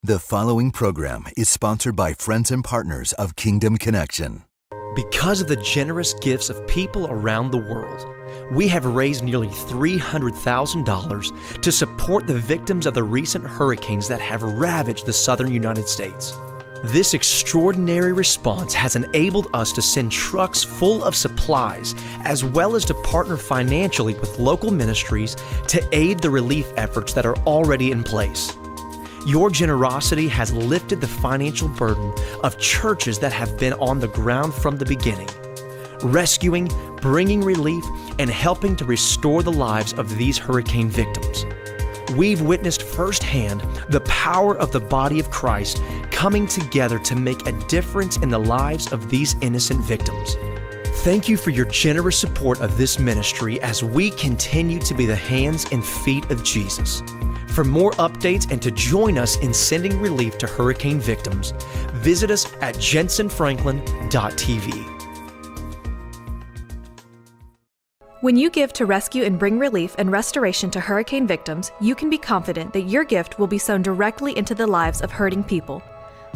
The following program is sponsored by friends and partners of Kingdom Connection. Because of the generous gifts of people around the world, we have raised nearly $300,000 to support the victims of the recent hurricanes that have ravaged the southern United States. This extraordinary response has enabled us to send trucks full of supplies, as well as to partner financially with local ministries to aid the relief efforts that are already in place. Your generosity has lifted the financial burden of churches that have been on the ground from the beginning, rescuing, bringing relief, and helping to restore the lives of these hurricane victims. We've witnessed firsthand the power of the body of Christ coming together to make a difference in the lives of these innocent victims. Thank you for your generous support of this ministry as we continue to be the hands and feet of Jesus. For more updates and to join us in sending relief to hurricane victims, visit us at jensenfranklin.tv. When you give to rescue and bring relief and restoration to hurricane victims, you can be confident that your gift will be sown directly into the lives of hurting people.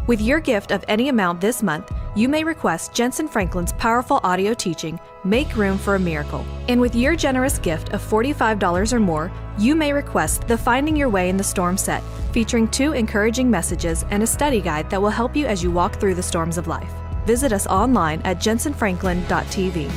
With your gift of any amount this month, you may request Jensen Franklin's powerful audio teaching, Make Room for a Miracle. And with your generous gift of $45 or more, you may request the Finding Your Way in the Storm set, featuring 2 encouraging messages and a study guide that will help you as you walk through the storms of life. Visit us online at jensenfranklin.tv.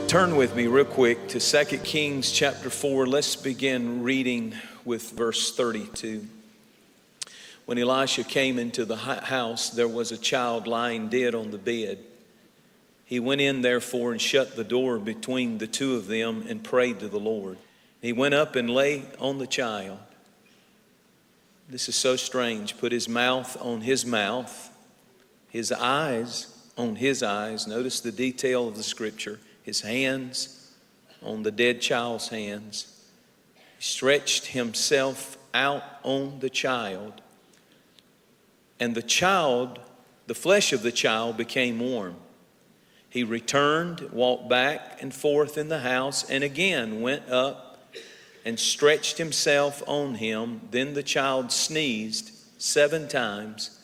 Turn with me real quick to 2 Kings chapter 4. Let's begin reading with verse 32. When Elisha came into the house, there was a child lying dead on the bed. He went in therefore and shut the door between the two of them and prayed to the Lord. He went up and lay on the child. This is so strange. Put his mouth on his mouth, his eyes on his eyes. Notice the detail of the scripture. His hands on the dead child's hands. He stretched himself out on the child. And the child, the flesh of the child became warm. He returned, walked back and forth in the house, and again went up and stretched himself on him. Then the child sneezed 7 times,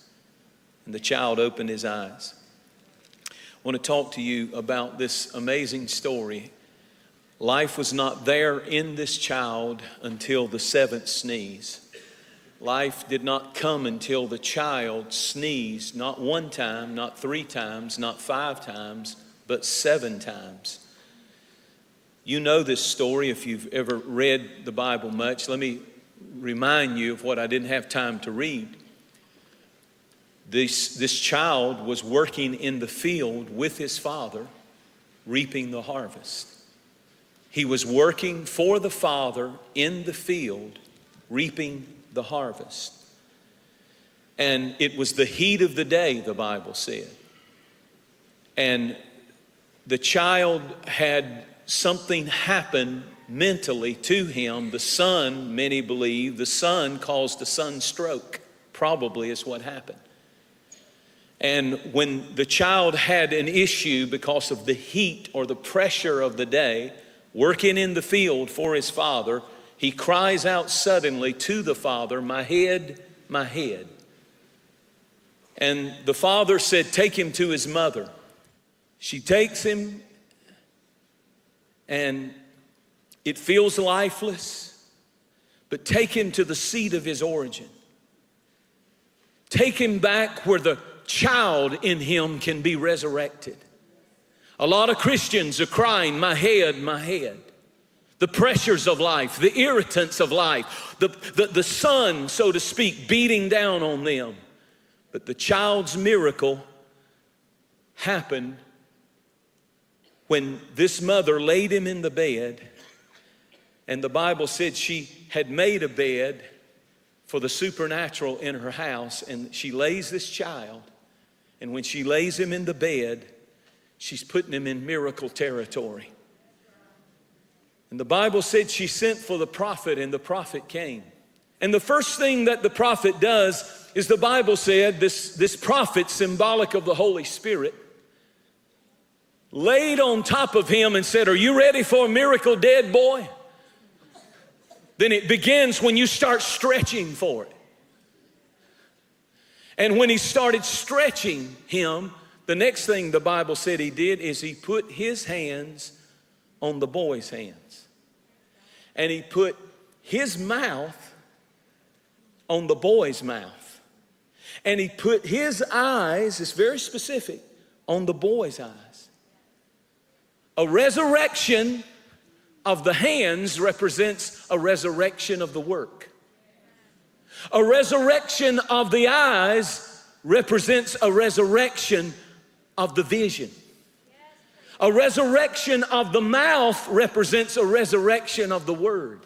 and the child opened his eyes. I want to talk to you about this amazing story. Life was not there in this child until the 7th sneeze. Life did not come until the child sneezed, not 1 time, not 3 times, not 5 times, but 7 times. You know this story if you've ever read the Bible much. Let me remind you of what I didn't have time to read. This child was working in the field with his father, reaping the harvest. He was working for the father in the field, reaping the harvest. And it was the heat of the day, the Bible said. And the child had something happen mentally to him. The sun, many believe, the sun caused a sunstroke, probably is what happened. And when the child had an issue because of the heat or the pressure of the day, working in the field for his father, he cries out suddenly to the father, "My head, my head." And the father said, "Take him to his mother." She takes him, and it feels lifeless, but take him to the seat of his origin. Take him back where the child in him can be resurrected. A lot of Christians are crying, "My head, my head." The pressures of life, the irritants of life, the sun, so to speak, beating down on them. But the child's miracle happened when this mother laid him in the bed, and the Bible said she had made a bed for the supernatural in her house, and she lays this child. And when she lays him in the bed, she's putting him in miracle territory. And the Bible said she sent for the prophet, and the prophet came. And the first thing that the prophet does is, the Bible said, this prophet, symbolic of the Holy Spirit, laid on top of him and said, "Are you ready for a miracle, dead boy?" Then it begins when you start stretching for it. And when he started stretching him, the next thing the Bible said he did is he put his hands on the boy's hands. And he put his mouth on the boy's mouth. And he put his eyes, it's very specific, on the boy's eyes. A resurrection of the hands represents a resurrection of the work. A resurrection of the eyes represents a resurrection of the vision. A resurrection of the mouth represents a resurrection of the word.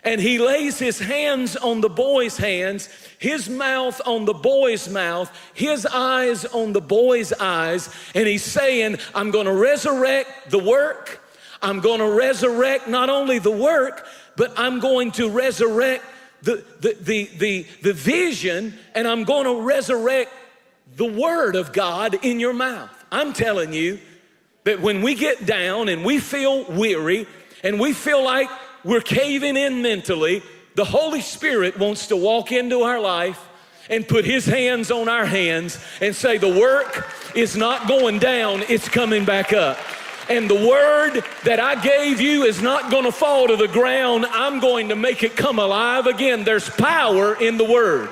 And he lays his hands on the boy's hands, his mouth on the boy's mouth, his eyes on the boy's eyes, and he's saying, I'm going to resurrect the work. I'm going to resurrect not only the work, but I'm going to resurrect the vision, and I'm going to resurrect the word of God in your mouth. I'm telling you that when we get down and we feel weary and we feel like we're caving in mentally, the Holy Spirit wants to walk into our life and put his hands on our hands and say, the work is not going down, it's coming back up. And the word that I gave you is not going to fall to the ground. I'm going to make it come alive again. There's power in the word.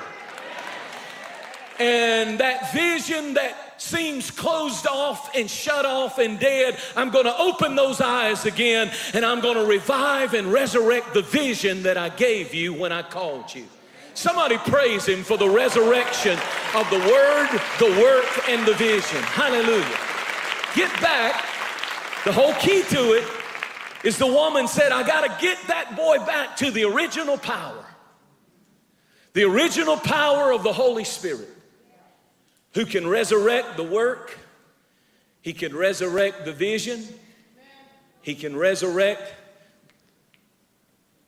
And that vision that seems closed off and shut off and dead, I'm going to open those eyes again, and I'm going to revive and resurrect the vision that I gave you when I called you. Somebody praise him for the resurrection of the word, the work, and the vision. Hallelujah. Get back. The whole key to it is the woman said, I got to get that boy back to the original power. The original power of the Holy Spirit, who can resurrect the work. He can resurrect the vision. He can resurrect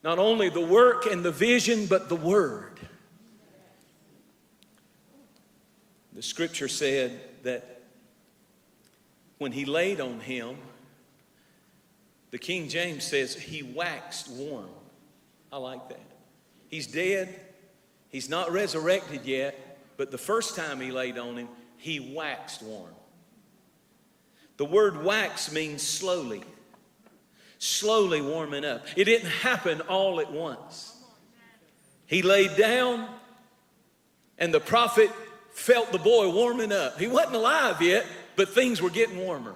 not only the work and the vision, but the word. The scripture said that when he laid on him, the King James says he waxed warm. I like that. He's dead. He's not resurrected yet. But the first time he laid on him, he waxed warm. The word wax means slowly. Slowly warming up. It didn't happen all at once. He laid down, and the prophet felt the boy warming up. He wasn't alive yet, but things were getting warmer.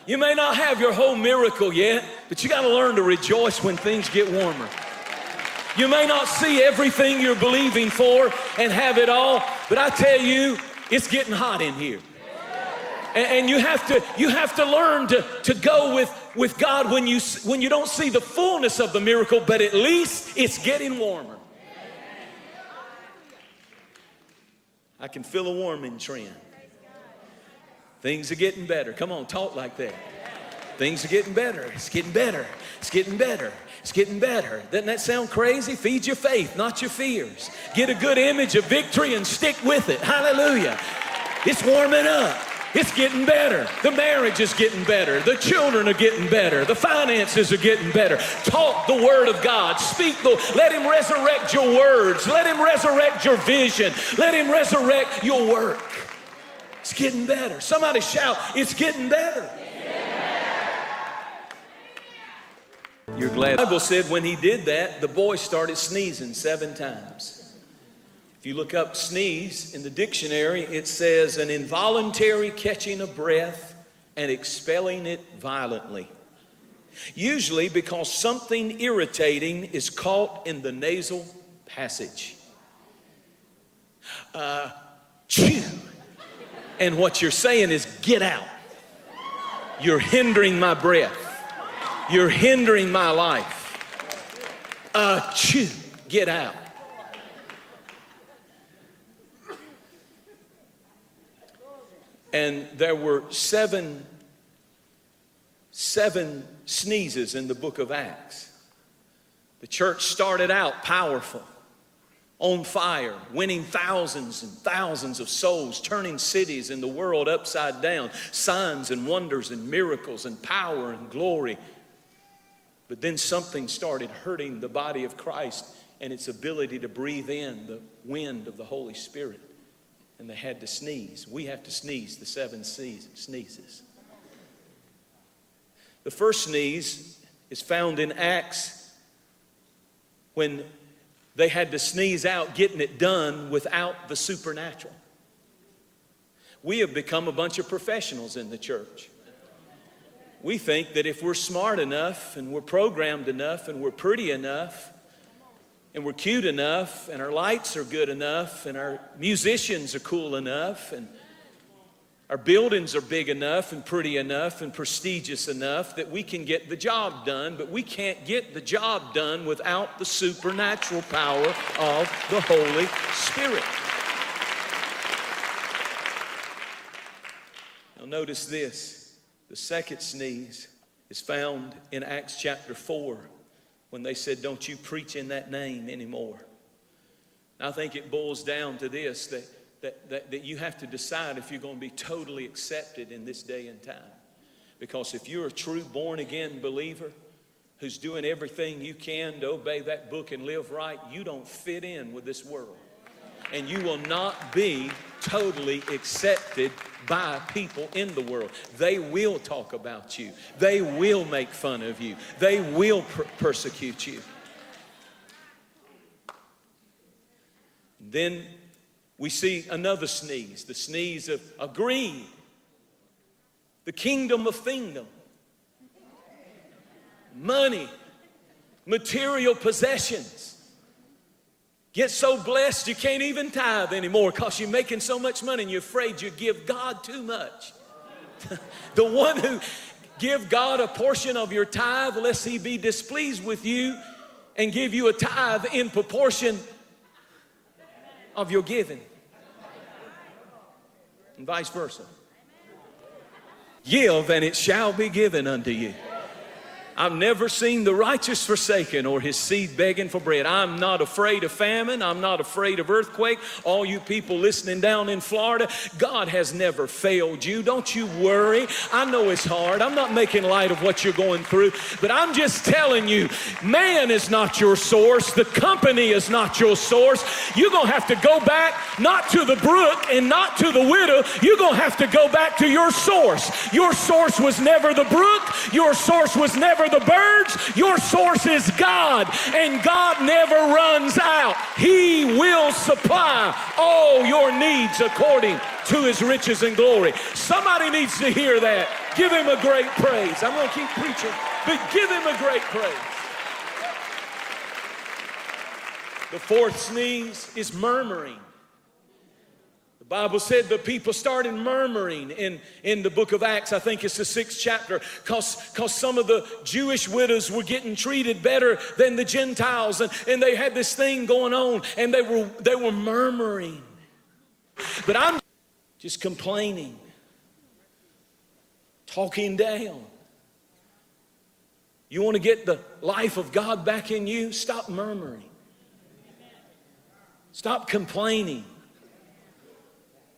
You may not have your whole miracle yet, but you got to learn to rejoice when things get warmer. You may not see everything you're believing for and have it all, but I tell you, it's getting hot in here. And you have to learn to go with God when you don't see the fullness of the miracle, but at least it's getting warmer. I can feel a warming trend. Things are getting better. Come on, talk like that. Things are getting better. It's getting better. It's getting better. It's getting better. Doesn't that sound crazy? Feed your faith, not your fears. Get a good image of victory and stick with it. Hallelujah. It's warming up. It's getting better. The marriage is getting better. The children are getting better. The finances are getting better. Talk the word of God. Let him resurrect your words. Let him resurrect your vision. Let him resurrect your work. It's getting better. Somebody shout, it's getting better. You're glad. The Bible said when he did that, the boy started sneezing 7 times. If you look up sneeze in the dictionary, it says an involuntary catching of breath and expelling it violently. Usually because something irritating is caught in the nasal passage. Chew. And what you're saying is, get out. You're hindering my breath. You're hindering my life. Chew. Get out. And there were seven sneezes in the book of Acts. The church started out powerful, on fire, winning thousands and thousands of souls, turning cities and the world upside down, signs and wonders and miracles and power and glory. But then something started hurting the body of Christ and its ability to breathe in the wind of the Holy Spirit. And they had to sneeze. We have to sneeze the 7 sneezes. The first sneeze is found in Acts when they had to sneeze out getting it done without the supernatural. We have become a bunch of professionals in the church. We think that if we're smart enough and we're programmed enough and we're pretty enough and we're cute enough and our lights are good enough and our musicians are cool enough and our buildings are big enough and pretty enough and prestigious enough that we can get the job done, but we can't get the job done without the supernatural power of the Holy Spirit. Now notice this. The second sneeze is found in Acts chapter 4 when they said, don't you preach in that name anymore. I think it boils down to this, that you have to decide if you're going to be totally accepted in this day and time. Because if you're a true born-again believer who's doing everything you can to obey that book and live right, you don't fit in with this world. And you will not be totally accepted by people in the world. They will talk about you. They will make fun of you. They will persecute you. Then we see another sneeze, the sneeze of greed, the kingdom of thingdom, money, material possessions. Get so blessed you can't even tithe anymore because you're making so much money and you're afraid you give God too much. The one who give God a portion of your tithe lest he be displeased with you and give you a tithe in proportion of your giving. And vice versa. Give and it shall be given unto you. I've never seen the righteous forsaken or his seed begging for bread. I'm not afraid of famine. I'm not afraid of earthquake. All you people listening down in Florida, God has never failed you. Don't you worry. I know it's hard. I'm not making light of what you're going through, but I'm just telling you, man is not your source. The company is not your source. You're going to have to go back, not to the brook and not to the widow. You're going to have to go back to your source. Your source was never the brook. Your source was never the birds. Your source is God, and God never runs out. He will supply all your needs according to his riches and glory. Somebody needs to hear that. Give him a great praise. I'm going to keep preaching, but give him a great praise. The fourth sneeze is murmuring. The Bible said the people started murmuring in the book of Acts. I think it's the 6th chapter, because some of the Jewish widows were getting treated better than the Gentiles, and they had this thing going on, and they were murmuring. But I'm just complaining, talking down. You want to get the life of God back in you? Stop murmuring. Stop complaining.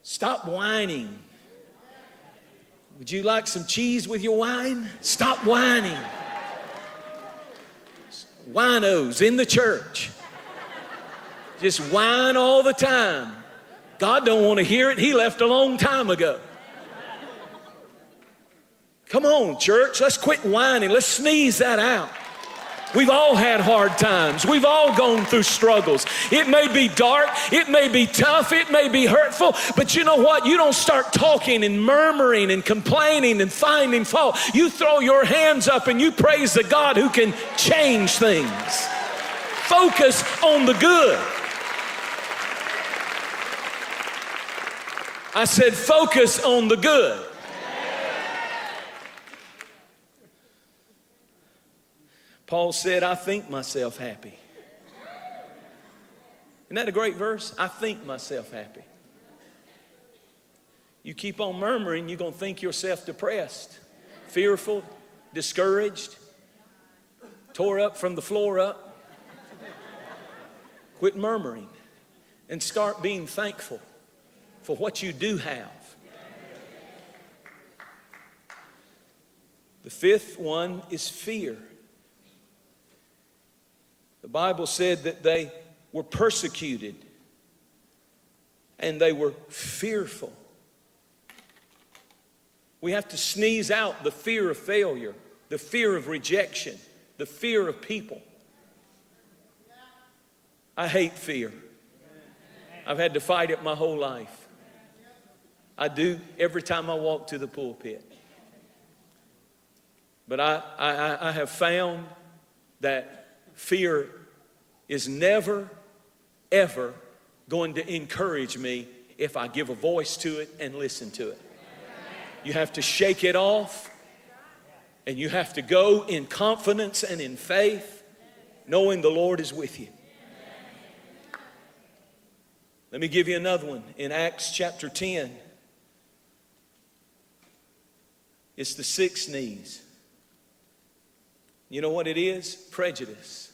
Stop whining. Would you like some cheese with your wine? Stop whining. Winos in the church. Just whine all the time. God don't want to hear it. He left a long time ago. Come on, church. Let's quit whining. Let's sneeze that out. We've all had hard times. We've all gone through struggles. It may be dark. It may be tough. It may be hurtful. But you know what? You don't start talking and murmuring and complaining and finding fault. You throw your hands up and you praise the God who can change things. Focus on the good. I said focus on the good. Paul said, I think myself happy. Isn't that a great verse? I think myself happy. You keep on murmuring, you're going to think yourself depressed, fearful, discouraged, tore up from the floor up. Quit murmuring and start being thankful for what you do have. The fifth one is fear. The Bible said that they were persecuted and they were fearful. We have to sneeze out the fear of failure, the fear of rejection, the fear of people. I hate fear. I've had to fight it my whole life. I do every time I walk to the pulpit. But I have found that fear is never, ever going to encourage me if I give a voice to it and listen to it. You have to shake it off, and you have to go in confidence and in faith, knowing the Lord is with you. Let me give you another one. In Acts chapter 10, it's the six knees. You know what it is? Prejudice.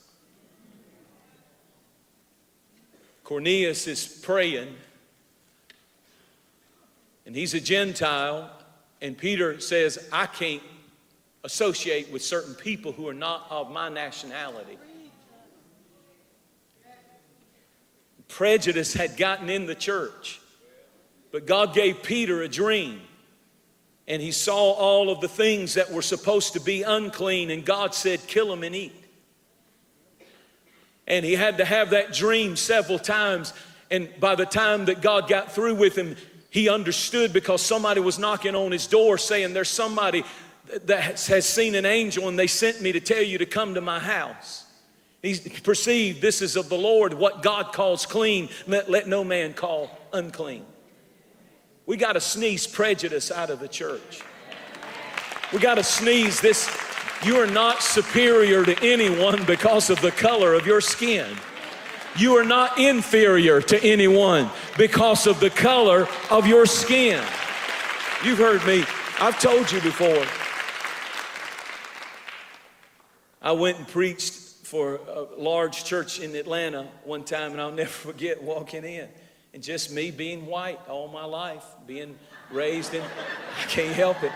Cornelius is praying, and he's a Gentile, and Peter says, I can't associate with certain people who are not of my nationality. Prejudice had gotten in the church, but God gave Peter a dream, and he saw all of the things that were supposed to be unclean, and God said, kill them and eat. And he had to have that dream several times, and by the time that God got through with him, he understood, because somebody was knocking on his door saying, there's somebody that has seen an angel and they sent me to tell you to come to my house. He perceived this is of the Lord. What God calls clean, let no man call unclean. We got to sneeze prejudice out of the church. We got to sneeze this. You are not superior to anyone because of the color of your skin. You are not inferior to anyone because of the color of your skin. You've heard me. I've told you before. I went and preached for a large church in Atlanta one time, and I'll never forget walking in. And just me being white all my life, being raised in, I can't help it.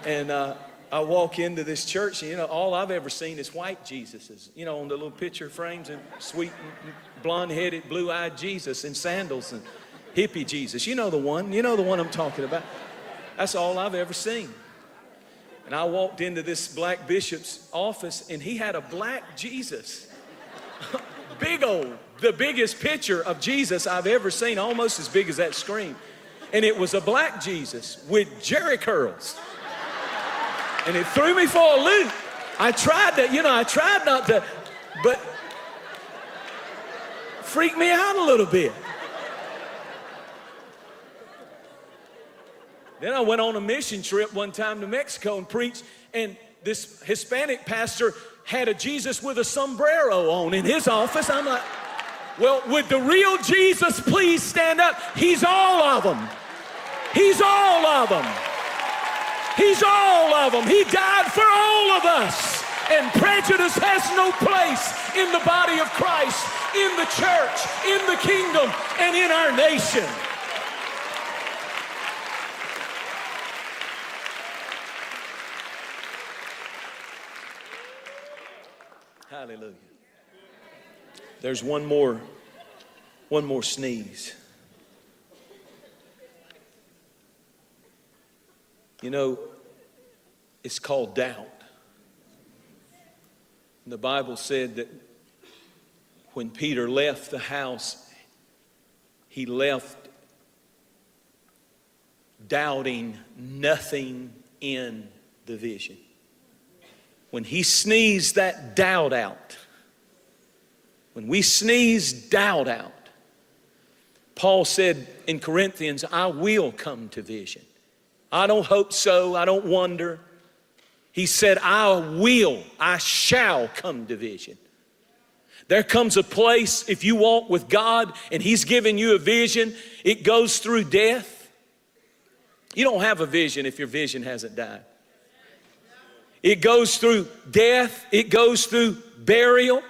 And I walk into this church, and all I've ever seen is white Jesuses, on the little picture frames, and sweet, blonde-headed, blue-eyed Jesus in sandals, and hippie Jesus. You know the one I'm talking about. That's all I've ever seen. And I walked into this black bishop's office, and he had a black Jesus. Big old, the biggest picture of Jesus I've ever seen, almost as big as that screen. And it was a black Jesus with jerry curls. And it threw me for a loop. I tried not to, but freaked me out a little bit. Then I went on a mission trip one time to Mexico and preached, and this Hispanic pastor had a Jesus with a sombrero on in his office. I'm like, well, would the real Jesus please stand up? He's all of them. He's all of them. He's all of them. He died for all of us. And prejudice has no place in the body of Christ, in the church, in the kingdom, and in our nation. Hallelujah. There's one more sneeze. It's called doubt. And the Bible said that when Peter left the house, he left doubting nothing in the vision. When he sneezed that doubt out, when we sneeze doubt out, Paul said in Corinthians, I will come to vision. I don't hope so, I don't wonder. He said, I shall come to vision. There comes a place, if you walk with God and He's given you a vision, it goes through death. You don't have a vision if your vision hasn't died. It goes through death, it goes through burial.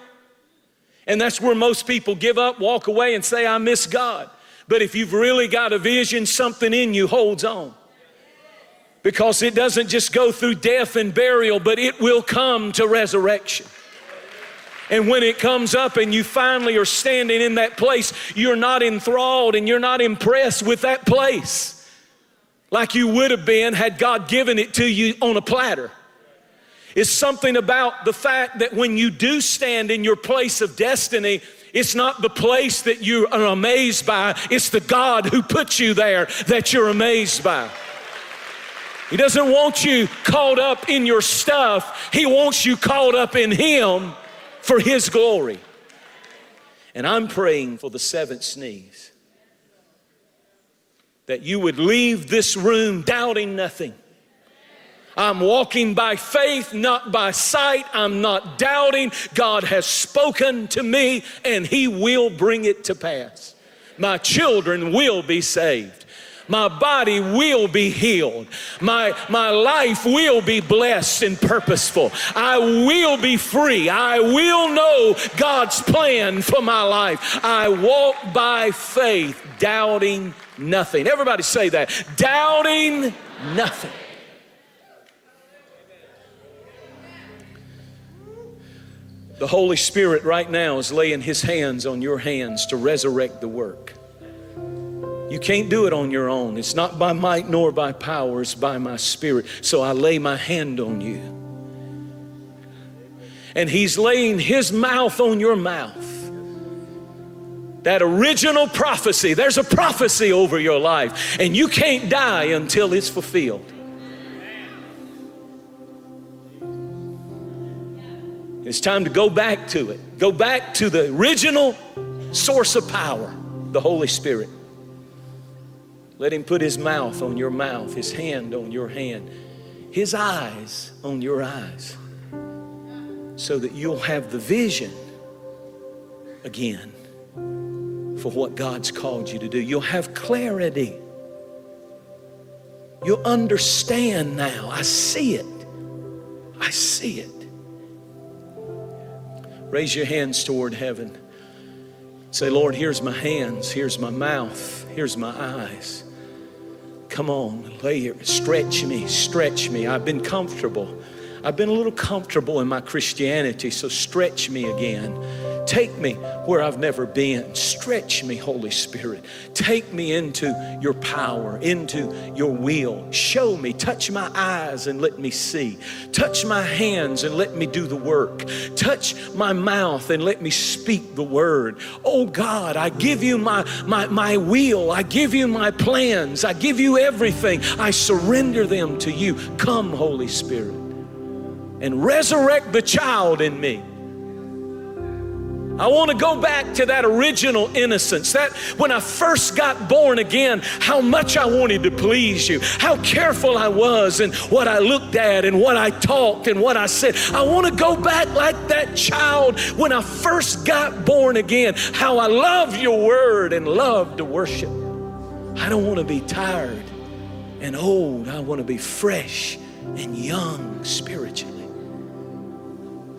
And that's where most people give up, walk away, and say, I miss God. But if you've really got a vision, something in you holds on. Because it doesn't just go through death and burial, but it will come to resurrection. And when it comes up and you finally are standing in that place, you're not enthralled and you're not impressed with that place like you would have been had God given it to you on a platter. It's something about the fact that when you do stand in your place of destiny, it's not the place that you are amazed by, it's the God who put you there that you're amazed by. He doesn't want you caught up in your stuff. He wants you caught up in Him for His glory. And I'm praying for the seventh sneeze, that you would leave this room doubting nothing. I'm walking by faith, not by sight. I'm not doubting. God has spoken to me and He will bring it to pass. My children will be saved. My body will be healed. My life will be blessed and purposeful. I will be free. I will know God's plan for my life. I walk by faith, doubting nothing. Everybody say that. Doubting nothing. The Holy Spirit right now is laying His hands on your hands to resurrect the work. You can't do it on your own. It's not by might nor by power, it's by my Spirit. So I lay my hand on you. And He's laying His mouth on your mouth. That original prophecy, there's a prophecy over your life, and you can't die until it's fulfilled. It's time to go back to it. Go back to the original source of power, the Holy Spirit. Let Him put His mouth on your mouth, His hand on your hand, His eyes on your eyes, so that you'll have the vision again for what God's called you to do. You'll have clarity. You'll understand now. I see it. I see it. Raise your hands toward heaven. Say, Lord, here's my hands, here's my mouth, here's my eyes. Come on, lay here, stretch me. I've been comfortable. I've been a little comfortable in my Christianity, so stretch me again. Take me where I've never been. Stretch me, Holy Spirit. Take me into your power, into your will. Show me, touch my eyes and let me see. Touch my hands and let me do the work. Touch my mouth and let me speak the word. Oh God, I give you my will. I give you my plans. I give you everything. I surrender them to you. Come, Holy Spirit, and resurrect the child in me. I want to go back to that original innocence, that when I first got born again, how much I wanted to please you, how careful I was in what I looked at and what I talked and what I said. I want to go back like that child when I first got born again, how I loved your word and loved to worship. I don't want to be tired and old. I want to be fresh and young spiritually.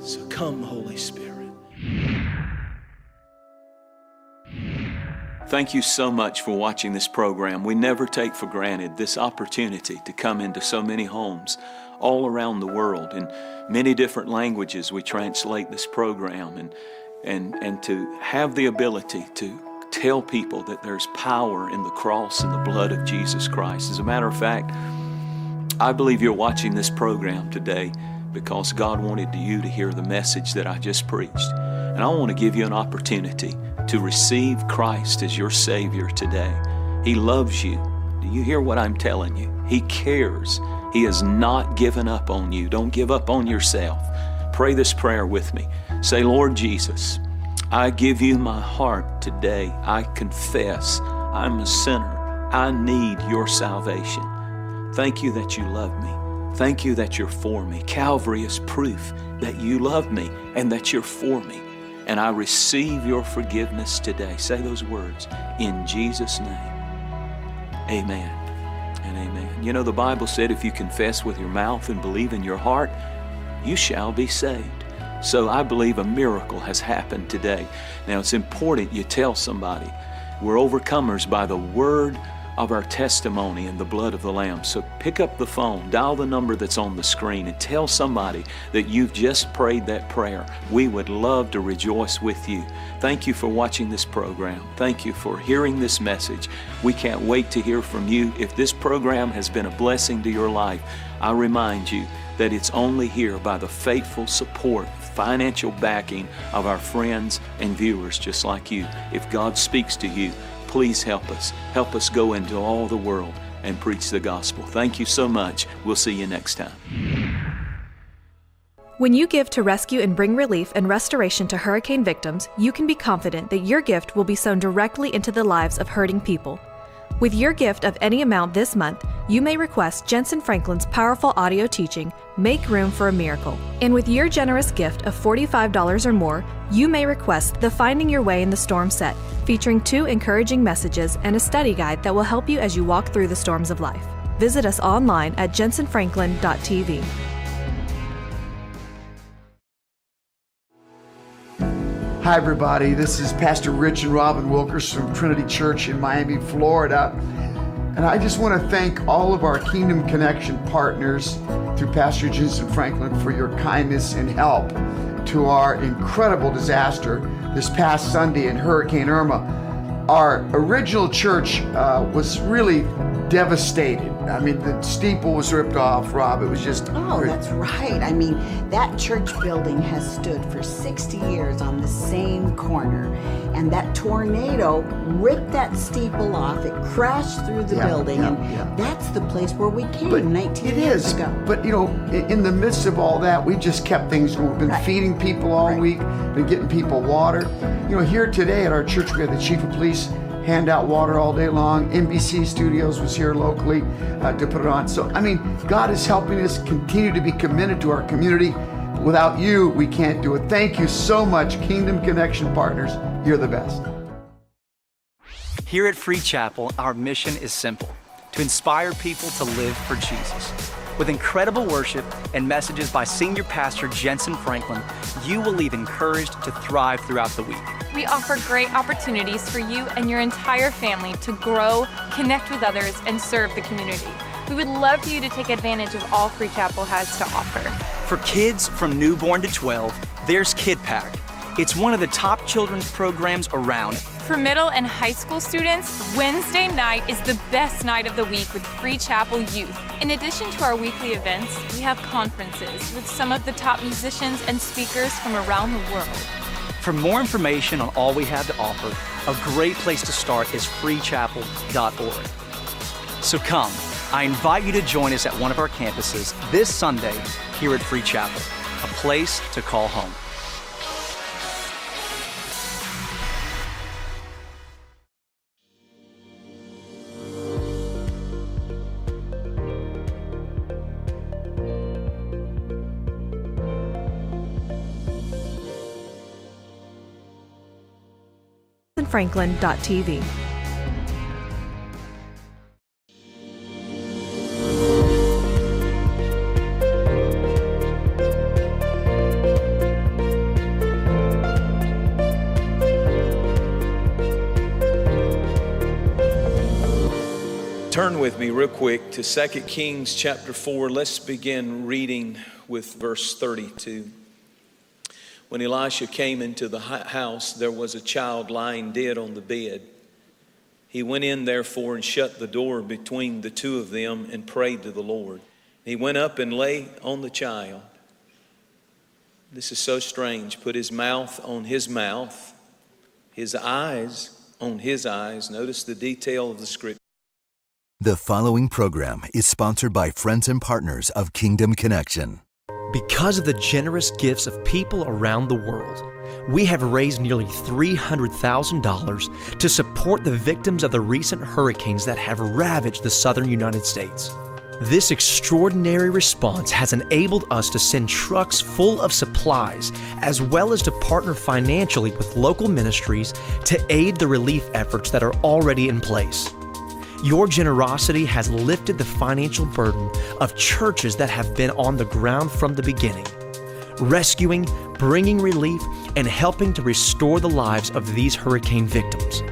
So come, Holy Spirit. Thank you so much for watching this program. We never take for granted this opportunity to come into so many homes all around the world. In many different languages we translate this program and to have the ability to tell people that there's power in the cross and the blood of Jesus Christ. As a matter of fact, I believe you're watching this program today because God wanted you to hear the message that I just preached. And I want to give you an opportunity to receive Christ as your Savior today. He loves you. Do you hear what I'm telling you? He cares. He has not given up on you. Don't give up on yourself. Pray this prayer with me. Say, Lord Jesus, I give you my heart today. I confess I'm a sinner. I need your salvation. Thank you that you love me. Thank you that you're for me. Calvary is proof that you love me and that you're for me. And I receive your forgiveness today. Say those words in Jesus' name. Amen and amen. You know, the Bible said if you confess with your mouth and believe in your heart, you shall be saved. So I believe a miracle has happened today. Now it's important you tell somebody. We're overcomers by the word of our testimony and the blood of the Lamb. So pick up the phone, dial the number that's on the screen, and tell somebody that you've just prayed that prayer. We would love to rejoice with you. Thank you for watching this program. Thank you for hearing this message. We can't wait to hear from you. If this program has been a blessing to your life, I remind you that it's only here by the faithful support, financial backing of our friends and viewers just like you. If God speaks to you, please help us. Help us go into all the world and preach the gospel. Thank you so much. We'll see you next time. When you give to rescue and bring relief and restoration to hurricane victims, you can be confident that your gift will be sown directly into the lives of hurting people. With your gift of any amount this month, you may request Jensen Franklin's powerful audio teaching, Make Room for a Miracle. And with your generous gift of $45 or more, you may request the Finding Your Way in the Storm set, featuring 2 encouraging messages and a study guide that will help you as you walk through the storms of life. Visit us online at jensenfranklin.tv. Hi everybody, this is Pastor Rich and Robin Wilkers from Trinity Church in Miami, Florida. And I just want to thank all of our Kingdom Connection partners through Pastor Jensen Franklin for your kindness and help to our incredible disaster this past Sunday in Hurricane Irma. Our original church was really devastated. I mean, the steeple was ripped off, Rob. It was just... Oh, that's right. I mean, that church building has stood for 60 years on the same corner. And that tornado ripped that steeple off. It crashed through the building. And that's the place where we came 19 years ago. But, you know, in the midst of all that, we just kept things going. We've been feeding people all week, been getting people water. You know, here today at our church, we had the chief of police hand out water all day long. NBC Studios was here locally to put it on. So, I mean, God is helping us continue to be committed to our community. Without you, we can't do it. Thank you so much, Kingdom Connection partners. You're the best. Here at Free Chapel, our mission is simple: to inspire people to live for Jesus. With incredible worship and messages by Senior Pastor Jensen Franklin, you will leave encouraged to thrive throughout the week. We offer great opportunities for you and your entire family to grow, connect with others, and serve the community. We would love for you to take advantage of all Free Chapel has to offer. For kids from newborn to 12, there's Kid Pack. It's one of the top children's programs around. For middle and high school students, Wednesday night is the best night of the week with Free Chapel Youth. In addition to our weekly events, we have conferences with some of the top musicians and speakers from around the world. For more information on all we have to offer, a great place to start is freechapel.org. So come, I invite you to join us at one of our campuses this Sunday here at Free Chapel, a place to call home. Franklin.tv. Turn with me real quick to 2 Kings chapter 4. Let's begin reading with verse 32. When Elisha came into the house, there was a child lying dead on the bed. He went in, therefore, and shut the door between the two of them and prayed to the Lord. He went up and lay on the child. This is so strange. Put his mouth on his mouth, his eyes on his eyes. Notice the detail of the scripture. The following program is sponsored by friends and partners of Kingdom Connection. Because of the generous gifts of people around the world, we have raised nearly $300,000 to support the victims of the recent hurricanes that have ravaged the southern United States. This extraordinary response has enabled us to send trucks full of supplies, as well as to partner financially with local ministries to aid the relief efforts that are already in place. Your generosity has lifted the financial burden of churches that have been on the ground from the beginning. rescuing, bringing relief, and helping to restore the lives of these hurricane victims.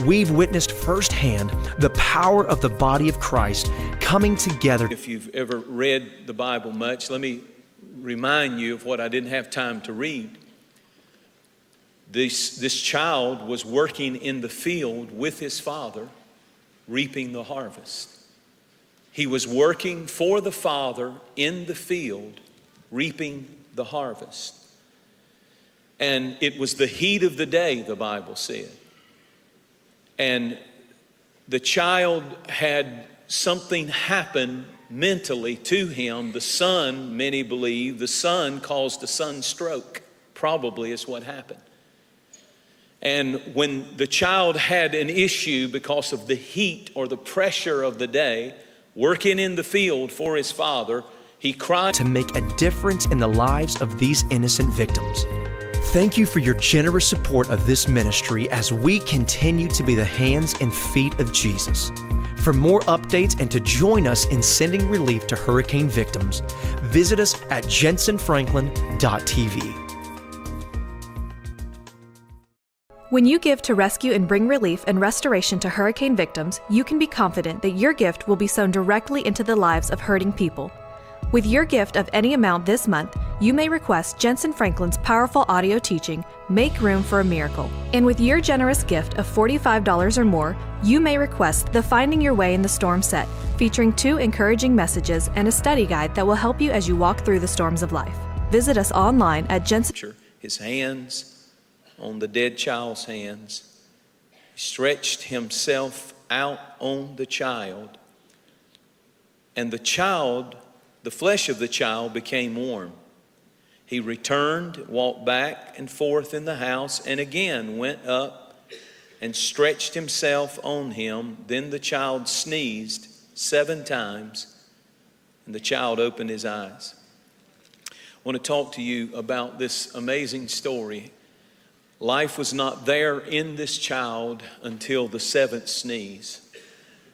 We've witnessed firsthand the power of the body of Christ coming together. If you've ever read the Bible much, let me remind you of what I didn't have time to read. This child was working in the field with his father, reaping the harvest. He was working for the Father in the field, reaping the harvest. And it was the heat of the day, the Bible said. And the child had something happen mentally to him. The sun, many believe, the sun caused a sunstroke, probably is what happened. And when the child had an issue because of the heat or the pressure of the day, working in the field for his father, he cried to make a difference in the lives of these innocent victims. Thank you for your generous support of this ministry as we continue to be the hands and feet of Jesus. For more updates and to join us in sending relief to hurricane victims, visit us at jensenfranklin.tv. When you give to rescue and bring relief and restoration to hurricane victims, you can be confident that your gift will be sown directly into the lives of hurting people. With your gift of any amount this month, you may request Jensen Franklin's powerful audio teaching, Make Room for a Miracle. And with your generous gift of $45 or more, you may request the Finding Your Way in the Storm set, featuring 2 encouraging messages and a study guide that will help you as you walk through the storms of life. Visit us online at Jensen. his hands on the dead child's hands. He stretched himself out on the child, and the flesh of the child became warm. He returned, walked back and forth in the house, and again went up and stretched himself on him. Then the child sneezed 7 times, and the child opened his eyes. I want to talk to you about this amazing story. Life was not there in this child until the 7th sneeze.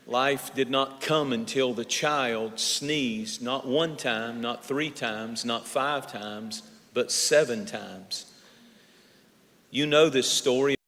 Life did not come until the child sneezed, not 1 time, not 3 times, not 5 times, but 7 times. You know this story.